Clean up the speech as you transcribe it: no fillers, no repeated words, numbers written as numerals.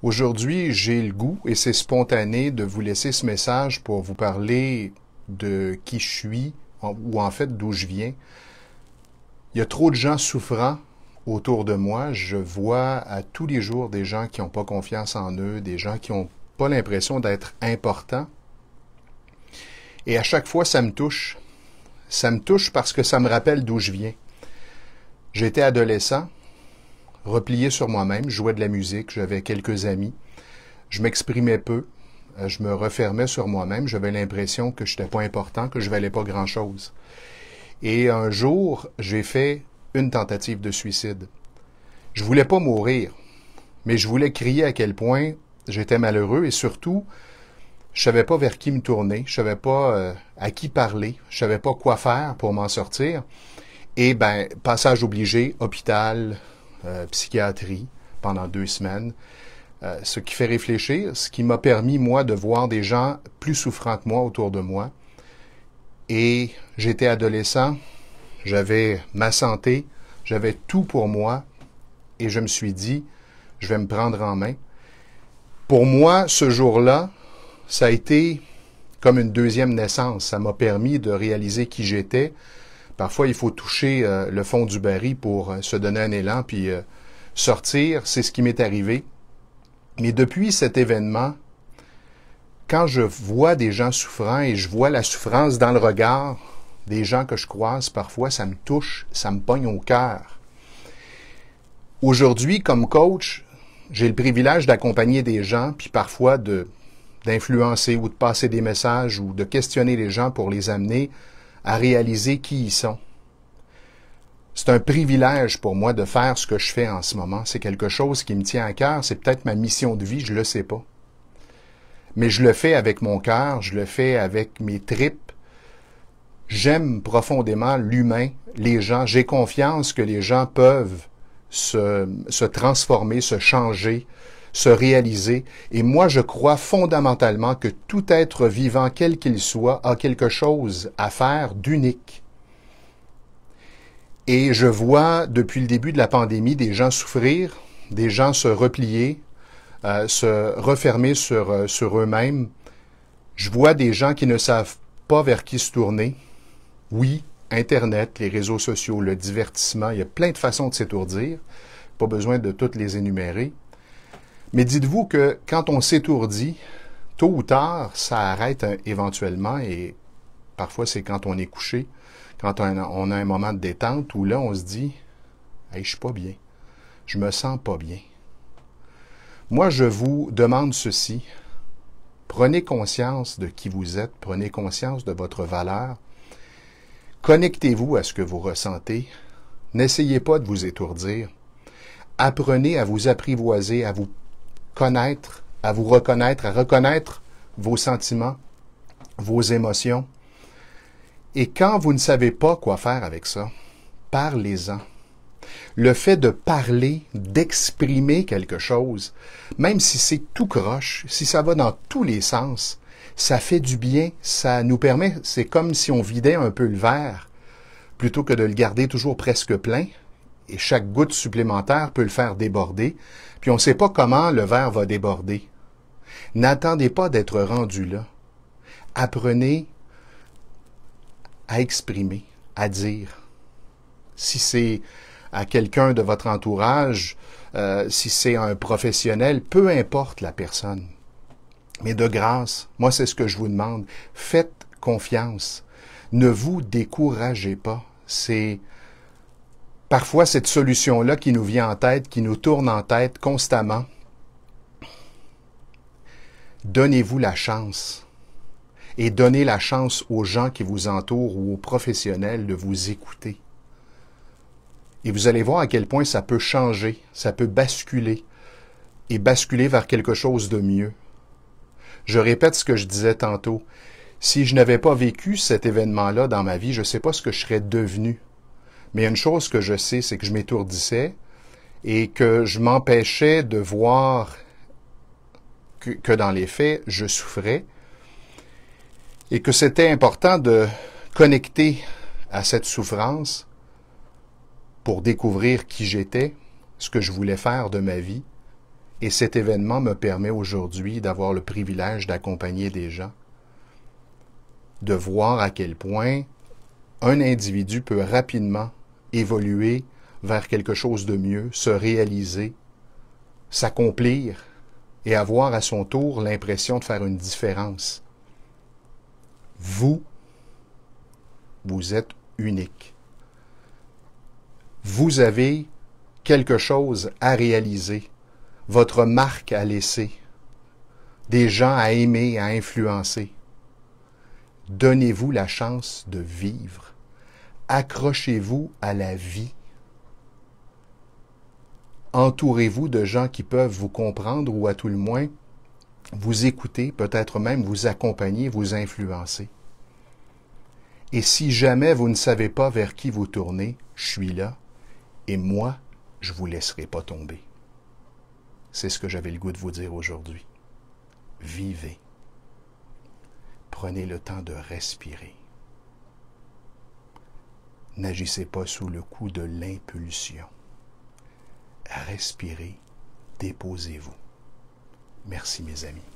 Aujourd'hui, j'ai le goût, et c'est spontané, de vous laisser ce message pour vous parler de qui je suis, ou en fait d'où je viens. Il y a trop de gens souffrants autour de moi. Je vois à tous les jours des gens qui n'ont pas confiance en eux, des gens qui n'ont pas l'impression d'être importants. Et à chaque fois, ça me touche. Ça me touche parce que ça me rappelle d'où je viens. J'étais adolescent, replié sur moi-même, je jouais de la musique, j'avais quelques amis, je m'exprimais peu, je me refermais sur moi-même, j'avais l'impression que je n'étais pas important, que je valais pas grand-chose. Et un jour, j'ai fait une tentative de suicide. Je voulais pas mourir, mais je voulais crier à quel point j'étais malheureux et surtout, je savais pas vers qui me tourner, je savais pas à qui parler, je savais pas quoi faire pour m'en sortir. Et passage obligé, hôpital, psychiatrie pendant 2 semaines, ce qui fait réfléchir, ce qui m'a permis, moi, de voir des gens plus souffrants que moi autour de moi. Et j'étais adolescent, j'avais ma santé, j'avais tout pour moi, et je me suis dit, je vais me prendre en main. Pour moi, ce jour-là, ça a été comme une deuxième naissance. Ça m'a permis de réaliser qui j'étais. Parfois, il faut toucher le fond du baril pour se donner un élan puis sortir. C'est ce qui m'est arrivé. Mais depuis cet événement, quand je vois des gens souffrants et je vois la souffrance dans le regard des gens que je croise, parfois, ça me touche, ça me pogne au cœur. Aujourd'hui, comme coach, j'ai le privilège d'accompagner des gens, puis parfois d'influencer ou de passer des messages ou de questionner les gens pour les amener à réaliser qui ils sont. C'est un privilège pour moi de faire ce que je fais en ce moment. C'est quelque chose qui me tient à cœur. C'est peut-être ma mission de vie, je le sais pas. Mais je le fais avec mon cœur, je le fais avec mes tripes. J'aime profondément l'humain, les gens. J'ai confiance que les gens peuvent se transformer, se changer, se réaliser. Et moi, je crois fondamentalement que tout être vivant, quel qu'il soit, a quelque chose à faire d'unique. Et je vois, depuis le début de la pandémie, des gens souffrir, des gens se replier, se refermer sur eux-mêmes. Je vois des gens qui ne savent pas vers qui se tourner. Oui, Internet, les réseaux sociaux, le divertissement, il y a plein de façons de s'étourdir. Pas besoin de toutes les énumérer. Mais dites-vous que quand on s'étourdit, tôt ou tard, ça arrête éventuellement et parfois c'est quand on est couché, quand on a un moment de détente où là on se dit « Hey, je suis pas bien, je me sens pas bien ». Moi, je vous demande ceci, prenez conscience de qui vous êtes, prenez conscience de votre valeur, connectez-vous à ce que vous ressentez, n'essayez pas de vous étourdir, apprenez à vous apprivoiser, à vous connaître, à vous reconnaître, à reconnaître vos sentiments, vos émotions. Et quand vous ne savez pas quoi faire avec ça, parlez-en. Le fait de parler, d'exprimer quelque chose, même si c'est tout croche, si ça va dans tous les sens, ça fait du bien, ça nous permet, c'est comme si on vidait un peu le verre, plutôt que de le garder toujours presque plein, et chaque goutte supplémentaire peut le faire déborder, puis on ne sait pas comment le verre va déborder. N'attendez pas d'être rendu là. Apprenez à exprimer, à dire. Si c'est à quelqu'un de votre entourage, si c'est un professionnel, peu importe la personne. Mais de grâce, moi c'est ce que je vous demande, faites confiance. Ne vous découragez pas. C'est parfois cette solution-là qui nous vient en tête, qui nous tourne en tête constamment. Donnez-vous la chance et donnez la chance aux gens qui vous entourent ou aux professionnels de vous écouter. Et vous allez voir à quel point ça peut changer, ça peut basculer et basculer vers quelque chose de mieux. Je répète ce que je disais tantôt. Si je n'avais pas vécu cet événement-là dans ma vie, je ne sais pas ce que je serais devenu. Mais il y a une chose que je sais, c'est que je m'étourdissais et que je m'empêchais de voir que dans les faits, je souffrais et que c'était important de connecter à cette souffrance pour découvrir qui j'étais, ce que je voulais faire de ma vie Et cet événement me permet aujourd'hui d'avoir le privilège d'accompagner des gens, de voir à quel point un individu peut rapidement évoluer vers quelque chose de mieux, se réaliser, s'accomplir et avoir à son tour l'impression de faire une différence. Vous êtes unique. Vous avez quelque chose à réaliser, votre marque à laisser, des gens à aimer, à influencer. Donnez-vous la chance de vivre. Accrochez-vous à la vie. Entourez-vous de gens qui peuvent vous comprendre ou à tout le moins vous écouter, peut-être même vous accompagner, vous influencer. Et si jamais vous ne savez pas vers qui vous tournez, je suis là et moi, je ne vous laisserai pas tomber. C'est ce que j'avais le goût de vous dire aujourd'hui. Vivez. Prenez le temps de respirer. N'agissez pas sous le coup de l'impulsion. Respirez, déposez-vous. Merci mes amis.